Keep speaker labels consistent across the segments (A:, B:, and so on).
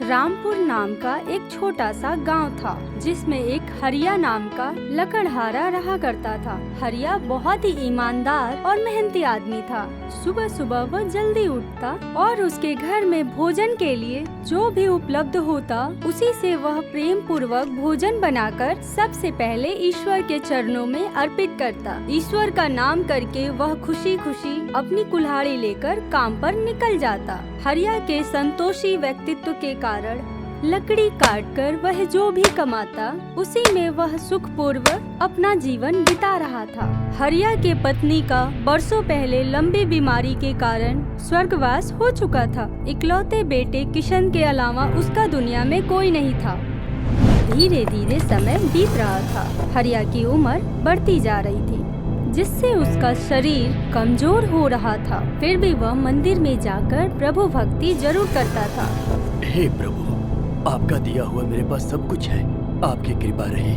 A: रामपुर नाम का एक छोटा सा गांव था जिसमें एक हरिया नाम का लकड़हारा रहा करता था। हरिया बहुत ही ईमानदार और मेहनती आदमी था। सुबह सुबह वह जल्दी उठता और उसके घर में भोजन के लिए जो भी उपलब्ध होता उसी से वह प्रेम पूर्वक भोजन बनाकर सबसे पहले ईश्वर के चरणों में अर्पित करता। ईश्वर का नाम करके वह खुशी खुशी अपनी कुल्हाड़ी लेकर काम पर निकल जाता। हरिया के संतोषी व्यक्तित्व के कारण लकड़ी काटकर वह जो भी कमाता उसी में वह सुखपूर्वक अपना जीवन बिता रहा था। हरिया के पत्नी का बरसों पहले लंबी बीमारी के कारण स्वर्गवास हो चुका था। इकलौते बेटे किशन के अलावा उसका दुनिया में कोई नहीं था। धीरे धीरे समय बीत रहा था। हरिया की उम्र बढ़ती जा रही थी जिससे उसका शरीर कमजोर हो रहा था। फिर भी वह मंदिर में जाकर प्रभु भक्ति जरूर करता था।
B: हे प्रभु, आपका दिया हुआ मेरे पास सब कुछ है। आपकी कृपा रही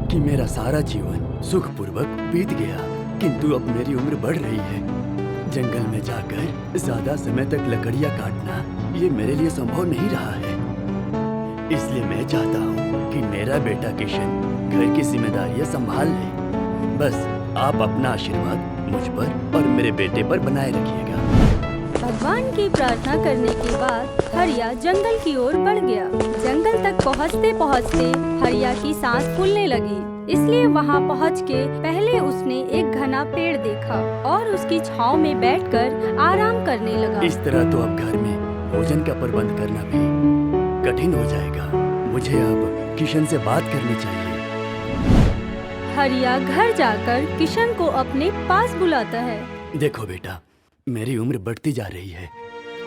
B: कि मेरा सारा जीवन सुखपूर्वक बीत गया, किंतु अब मेरी उम्र बढ़ रही है। जंगल में जाकर ज्यादा समय तक लकड़ियाँ काटना ये मेरे लिए संभव नहीं रहा है। इसलिए मैं चाहता हूँ कि मेरा बेटा किशन घर की जिम्मेदारियाँ संभाल ले। बस आप अपना आशीर्वाद मुझ पर और मेरे बेटे पर बनाए रखिएगा।
A: भगवान की प्रार्थना करने के बाद हरिया जंगल की ओर बढ़ गया। जंगल तक पहुँचते पहुँचते हरिया की सांस फूलने लगी। इसलिए वहाँ पहुँच के पहले उसने एक घना पेड़ देखा और उसकी छांव में बैठकर आराम करने लगा।
B: इस तरह तो अब घर में भोजन का प्रबंध करना भी कठिन हो जाएगा। मुझे अब किशन से बात करनी चाहिए।
A: हरिया घर जाकर किशन को अपने पास बुलाता है।
B: देखो बेटा, मेरी उम्र बढ़ती जा रही है।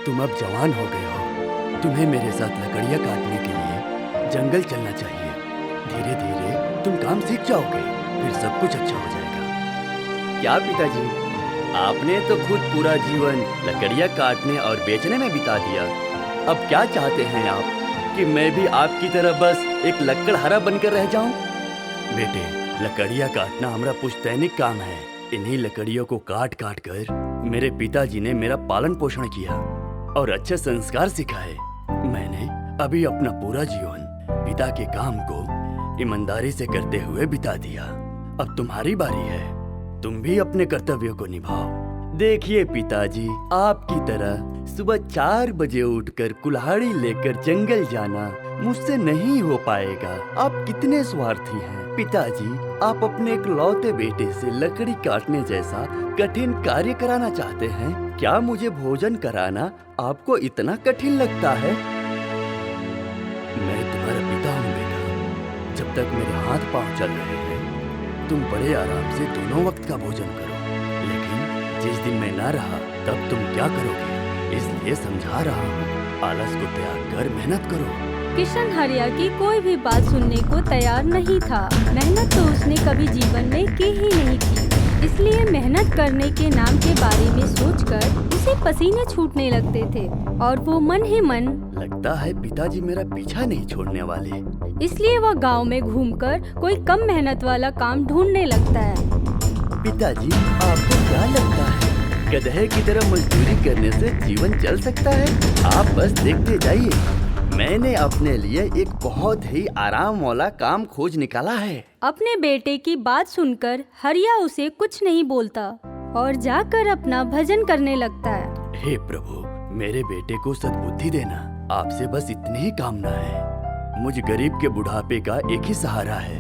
B: तुम अब जवान हो गए हो। तुम्हें मेरे साथ लकड़ियाँ काटने के लिए जंगल चलना चाहिए। धीरे धीरे तुम काम सीख जाओगे, फिर सब कुछ अच्छा हो जाएगा। क्या पिताजी, आपने तो खुद पूरा जीवन लकड़ियाँ काटने और बेचने में बिता दिया। अब क्या चाहते हैं आप कि मैं भी आपकी तरह बस एक लकड़हारा बनकर रह जाऊं? बेटे, लकड़ियाँ काटना हमारा पुश्तैनिक काम है। इन्हीं लकड़ियों को काट काट कर मेरे पिताजी ने मेरा पालन पोषण किया और अच्छे संस्कार सिखाए। मैंने अभी अपना पूरा जीवन पिता के काम को ईमानदारी से करते हुए बिता दिया। अब तुम्हारी बारी है। तुम भी अपने कर्तव्यों को निभाओ। देखिए पिताजी, आपकी तरह सुबह 4 बजे उठकर कुल्हाड़ी लेकर जंगल जाना मुझसे नहीं हो पाएगा। आप कितने स्वार्थी हैं। पिताजी, आप अपने इकलौते बेटे से लकड़ी काटने जैसा कठिन कार्य कराना चाहते हैं। क्या मुझे भोजन कराना आपको इतना कठिन लगता है? मैं तुम्हारा पिता हूँ बेटा। जब तक मेरे हाथ पांव चल रहे हैं तुम बड़े आराम से दोनों वक्त का भोजन करो, लेकिन जिस दिन मैं ना रहा तब तुम क्या करोगे? इसलिए समझा रहा हूँ, आलस को त्याग कर मेहनत करो।
A: किशन हरिया की कोई भी बात सुनने को तैयार नहीं था। मेहनत तो उसने कभी जीवन में की ही नहीं थी, इसलिए मेहनत करने के नाम के बारे में सोचकर उसे पसीने छूटने लगते थे और वो मन ही मन
B: लगता है पिताजी मेरा पीछा नहीं छोड़ने वाले।
A: इसलिए वह गांव में घूमकर कोई कम मेहनत वाला काम ढूंढने लगता है।
B: पिताजी, आपको क्या लगता है गधे की तरह मजदूरी करने से जीवन चल सकता है? आप बस देखते जाइए। मैंने अपने लिए एक बहुत ही आराम वाला काम खोज निकाला है।
A: अपने बेटे की बात सुनकर हरिया उसे कुछ नहीं बोलता और जाकर अपना भजन करने लगता है।
B: हे प्रभु, मेरे बेटे को सद्बुद्धि देना। आपसे बस इतनी ही कामना है। मुझ गरीब के बुढ़ापे का एक ही सहारा है।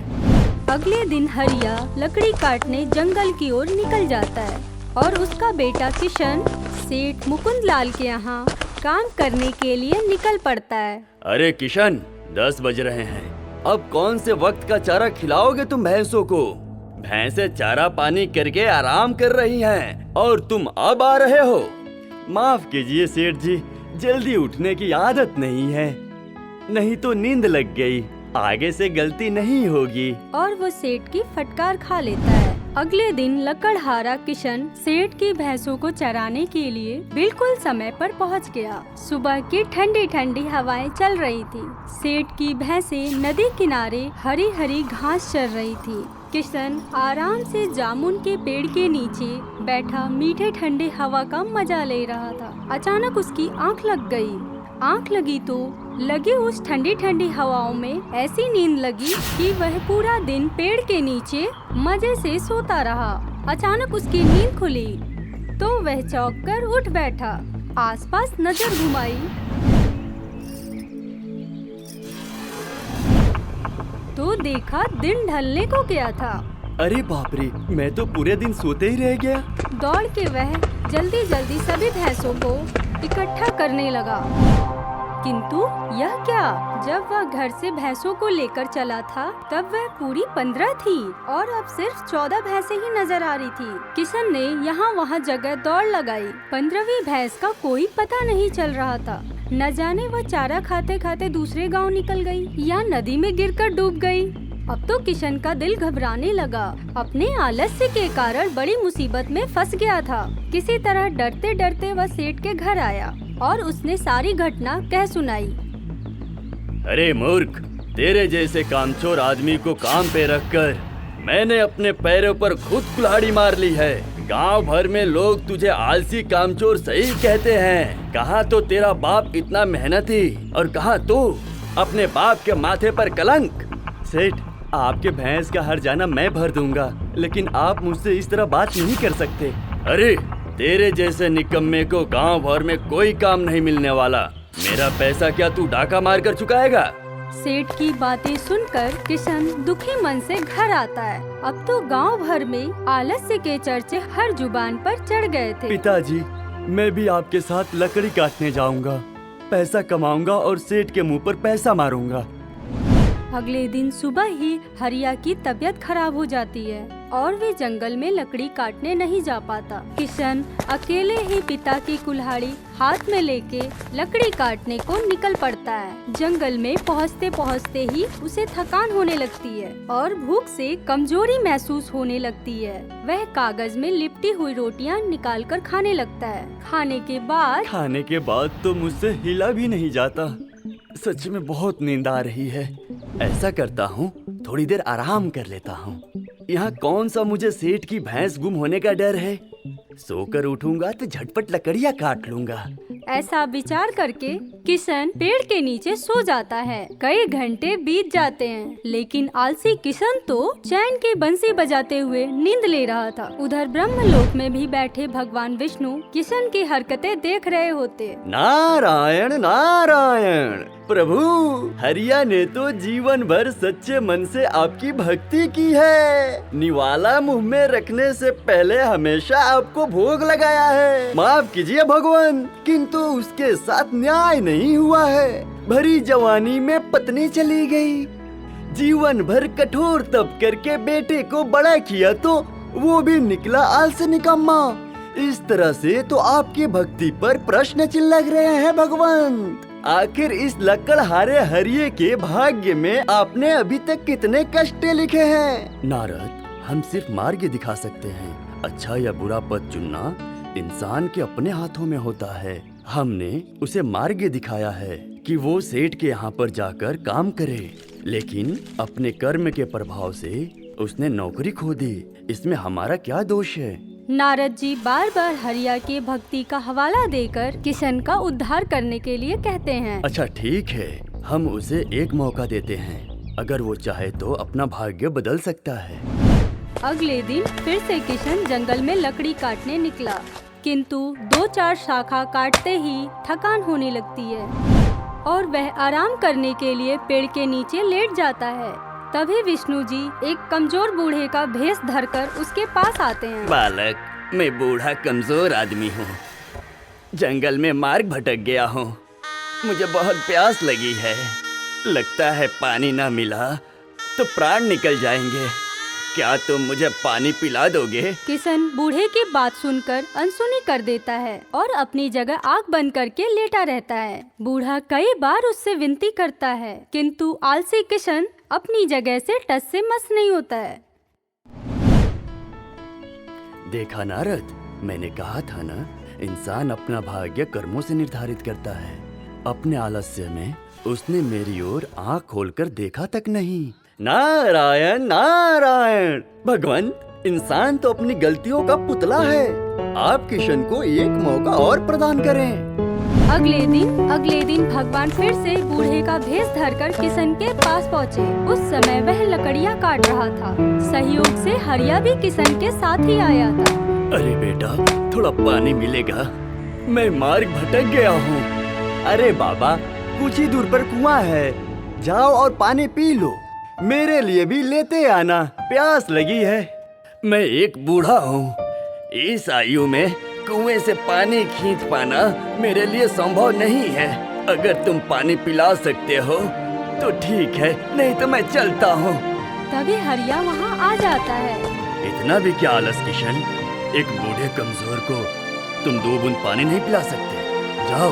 A: अगले दिन हरिया लकड़ी काटने जंगल की ओर निकल जाता है और उसका बेटा किशन सेठ मुकुंद लाल के यहाँ काम करने के लिए निकल पड़ता है।
B: अरे किशन, 10 बज रहे हैं। अब कौन से वक्त का चारा खिलाओगे तुम भैंसों को? भैंसें चारा पानी करके आराम कर रही हैं और तुम अब आ रहे हो। माफ कीजिए सेठ जी, जल्दी उठने की आदत नहीं है, नहीं तो नींद लग गई। आगे से गलती नहीं होगी।
A: और वो सेठ की फटकार खा लेता है। अगले दिन लकड़हारा किशन सेठ की भैंसों को चराने के लिए बिल्कुल समय पर पहुंच गया। सुबह की ठंडी ठंडी हवाएं चल रही थी। सेठ की भैंसें नदी किनारे हरी हरी घास चर रही थी। किशन आराम से जामुन के पेड़ के नीचे बैठा मीठे ठंडे हवा का मजा ले रहा था। अचानक उसकी आंख लग गई। आंख लगी तो लगी उस ठंडी ठंडी हवाओं में ऐसी नींद लगी कि वह पूरा दिन पेड़ के नीचे मजे से सोता रहा। अचानक उसकी नींद खुली तो वह चौंक कर उठ बैठा, आसपास नजर घुमाई तो देखा दिन ढलने को गया था।
B: अरे बाप रे, मैं तो पूरे दिन सोते ही रह गया।
A: दौड़ के वह जल्दी जल्दी सभी भैंसों को इकट्ठा करने लगा, किंतु यह क्या, जब वह घर से भैंसों को लेकर चला था तब वह पूरी 15 थी और अब सिर्फ 14 भैंसें ही नजर आ रही थी। किशन ने यहाँ वहाँ जगह दौड़ लगाई, 15वीं भैंस का कोई पता नहीं चल रहा था। न जाने वह चारा खाते खाते दूसरे गांव निकल गई या नदी में गिरकर डूब गई। अब तो किशन का दिल घबराने लगा, अपने आलस्य के कारण बड़ी मुसीबत में फंस गया था। किसी तरह डरते डरते वह सेठ के घर आया और उसने सारी घटना कह सुनाई।
B: अरे मूर्ख, तेरे जैसे कामचोर आदमी को काम पे रखकर मैंने अपने पैरों पर खुद कुल्हाड़ी मार ली है। गांव भर में लोग तुझे आलसी कामचोर सही कहते हैं। कहाँ तो तेरा बाप इतना मेहनती और कहाँ तू अपने बाप के माथे पर कलंक। सेठ, आपके भैंस का हर जाना मैं भर दूंगा, लेकिन आप मुझसे इस तरह बात नहीं कर सकते। अरे तेरे जैसे निकम्मे को गांव भर में कोई काम नहीं मिलने वाला। मेरा पैसा क्या तू डाका मार कर चुकाएगा?
A: सेठ की बातें सुनकर किशन दुखी मन से घर आता है। अब तो गांव भर में आलस्य के चर्चे हर जुबान पर चढ़ गए थे।
B: पिताजी, मैं भी आपके साथ लकड़ी काटने जाऊंगा, पैसा कमाऊंगा और सेठ के मुंह पर पैसा मारूंगा।
A: अगले दिन सुबह ही हरिया की तबीयत खराब हो जाती है और वे जंगल में लकड़ी काटने नहीं जा पाता। किशन अकेले ही पिता की कुल्हाड़ी हाथ में लेके लकड़ी काटने को निकल पड़ता है। जंगल में पहुँचते पहुँचते ही उसे थकान होने लगती है और भूख से कमजोरी महसूस होने लगती है। वह कागज में लिपटी हुई रोटियां निकाल कर खाने लगता है। खाने के बाद तो मुझसे हिला भी नहीं जाता। सच में बहुत नींद आ रही है। ऐसा करता हूँ, थोड़ी देर आराम कर लेता हूँ। यहाँ कौन सा मुझे सेठ की भैंस गुम होने का डर है। सोकर उठूंगा तो झटपट लकड़ियाँ काट लूंगा। ऐसा विचार करके किशन पेड़ के नीचे सो जाता है। कई घंटे बीत जाते हैं, लेकिन आलसी किशन तो चैन की बंसी बजाते हुए नींद ले रहा था। उधर ब्रह्मलोक में भी बैठे भगवान विष्णु किशन की हरकतें देख रहे होते।
B: नारायण नारायण, प्रभु हरिया ने तो जीवन भर सच्चे मन से आपकी भक्ति की है। निवाला मुंह में रखने से पहले हमेशा आपको भोग लगाया है। माफ कीजिए भगवान, किंतु उसके साथ न्याय नहीं हुआ है। भरी जवानी में पत्नी चली गई, जीवन भर कठोर तप करके बेटे को बड़ा किया तो वो भी निकला आलसी निकम्मा। इस तरह से तो आपकी भक्ति पर प्रश्न चिन्ह लग रहे हैं भगवान। आखिर इस लकड़हारे हरिये के भाग्य में आपने अभी तक कितने कष्ट लिखे हैं। नारद, हम सिर्फ मार्ग दिखा सकते हैं। अच्छा या बुरा पद चुनना इंसान के अपने हाथों में होता है। हमने उसे मार्ग दिखाया है कि वो सेठ के यहाँ पर जाकर काम करे, लेकिन अपने कर्म के प्रभाव से उसने नौकरी खो दी। इसमें हमारा क्या दोष है?
A: नारद जी बार बार हरिया के भक्ति का हवाला देकर किशन का उद्धार करने के लिए कहते हैं।
B: अच्छा ठीक है, हम उसे एक मौका देते हैं। अगर वो चाहे तो अपना भाग्य बदल सकता है।
A: अगले दिन फिर से किशन जंगल में लकड़ी काटने निकला, किंतु 2-4 शाखा काटते ही थकान होने लगती है और वह आराम करने के लिए पेड़ के नीचे लेट जाता है। तभी विष्णु जी एक कमजोर बूढ़े का भेष धरकर उसके पास आते हैं।
B: बालक, मैं बूढ़ा कमजोर आदमी हूँ, जंगल में मार्ग भटक गया हूँ। मुझे बहुत प्यास लगी है, लगता है पानी ना मिला तो प्राण निकल जाएंगे। क्या तुम मुझे पानी पिला दोगे?
A: किशन बूढ़े की बात सुनकर अनसुनी कर देता है और अपनी जगह आंख बंद करके लेटा रहता है। बूढ़ा कई बार उससे विनती करता है, किंतु आलसी किशन अपनी जगह से टस से मस नहीं होता है।
B: देखा नारद, मैंने कहा था ना, इंसान अपना भाग्य कर्मों से निर्धारित करता है। अपने आलस्य में उसने मेरी ओर आँख खोलकर देखा तक नहीं। नारायण नारायण, भगवान इंसान तो अपनी गलतियों का पुतला है। आप किशन को एक मौका और प्रदान करें।
A: अगले दिन भगवान फिर से बूढ़े का भेष धरकर किशन के पास पहुँचे। उस समय वह लकड़ियाँ काट रहा था। सहयोग से हरिया भी किशन के साथ ही आया था।
B: अरे बेटा, थोड़ा पानी मिलेगा? मैं मार्ग भटक गया हूँ। अरे बाबा, कुछ ही दूर पर कुआं है, जाओ और पानी पी लो। मेरे लिए भी लेते आना, प्यास लगी है। मैं एक बूढ़ा हूँ, इस आयु में कुएं से पानी खींच पाना मेरे लिए संभव नहीं है। अगर तुम पानी पिला सकते हो तो ठीक है, नहीं तो मैं चलता हूँ।
A: तभी हरिया वहाँ आ जाता है।
B: इतना भी क्या आलस किशन, एक बूढ़े कमजोर को तुम 2 बूंद पानी नहीं पिला सकते? जाओ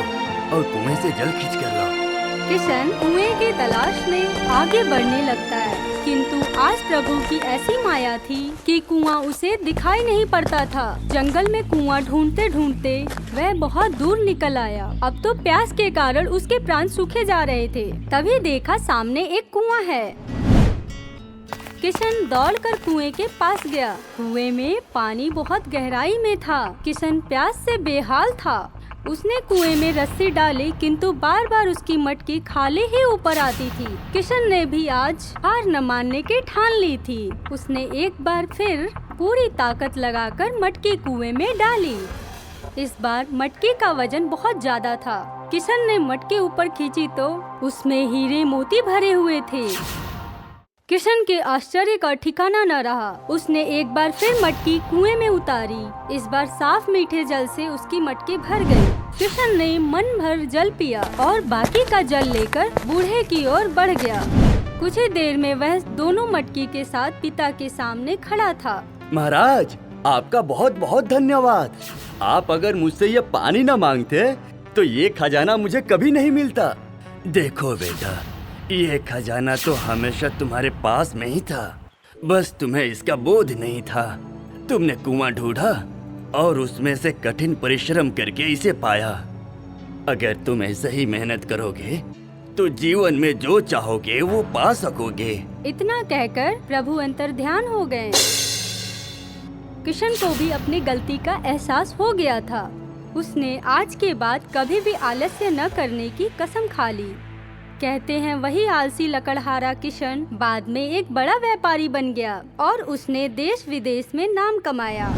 B: और कुएं से जल खींच कर लाओ।
A: किशन कुएं की तलाश में आगे बढ़ने लगता है, किंतु आज प्रभु की ऐसी माया थी कि कुआं उसे दिखाई नहीं पड़ता था। जंगल में कुआं ढूंढते ढूंढते वह बहुत दूर निकल आया। अब तो प्यास के कारण उसके प्राण सूखे जा रहे थे। तभी देखा सामने एक कुआं है। किशन दौड़कर कुएं के पास गया। कुएं में पानी बहुत गहराई में था। किशन प्यास से बेहाल था। उसने कुएं में रस्सी डाली, किंतु बार बार उसकी मटकी खाली ही ऊपर आती थी। किशन ने भी आज हार न मानने की ठान ली थी। उसने एक बार फिर पूरी ताकत लगाकर मटकी कुएं में डाली। इस बार मटकी का वजन बहुत ज्यादा था। किशन ने मटकी ऊपर खींची तो उसमें हीरे मोती भरे हुए थे। किशन के आश्चर्य का ठिकाना न रहा। उसने एक बार फिर मटकी कुएं में उतारी। इस बार साफ मीठे जल से उसकी मटकी भर गई। किशन ने मन भर जल पिया और बाकी का जल लेकर बूढ़े की ओर बढ़ गया। कुछ ही देर में वह दोनों मटकी के साथ पिता के सामने खड़ा था।
B: महाराज, आपका बहुत बहुत धन्यवाद। आप अगर मुझसे ये पानी न मांगते तो ये खजाना मुझे कभी नहीं मिलता। देखो बेटा, ये खजाना तो हमेशा तुम्हारे पास में ही था, बस तुम्हें इसका बोध नहीं था। तुमने कुआं ढूंढा और उसमें से कठिन परिश्रम करके इसे पाया। अगर तुम ऐसे ही मेहनत करोगे तो जीवन में जो चाहोगे वो पा सकोगे।
A: इतना कहकर प्रभु अंतर्ध्यान हो गए। किशन को भी अपनी गलती का एहसास हो गया था। उसने आज के बाद कभी भी आलस्य न करने की कसम खा ली। कहते हैं वही आलसी लकड़हारा किशन बाद में एक बड़ा व्यापारी बन गया और उसने देश विदेश में नाम कमाया।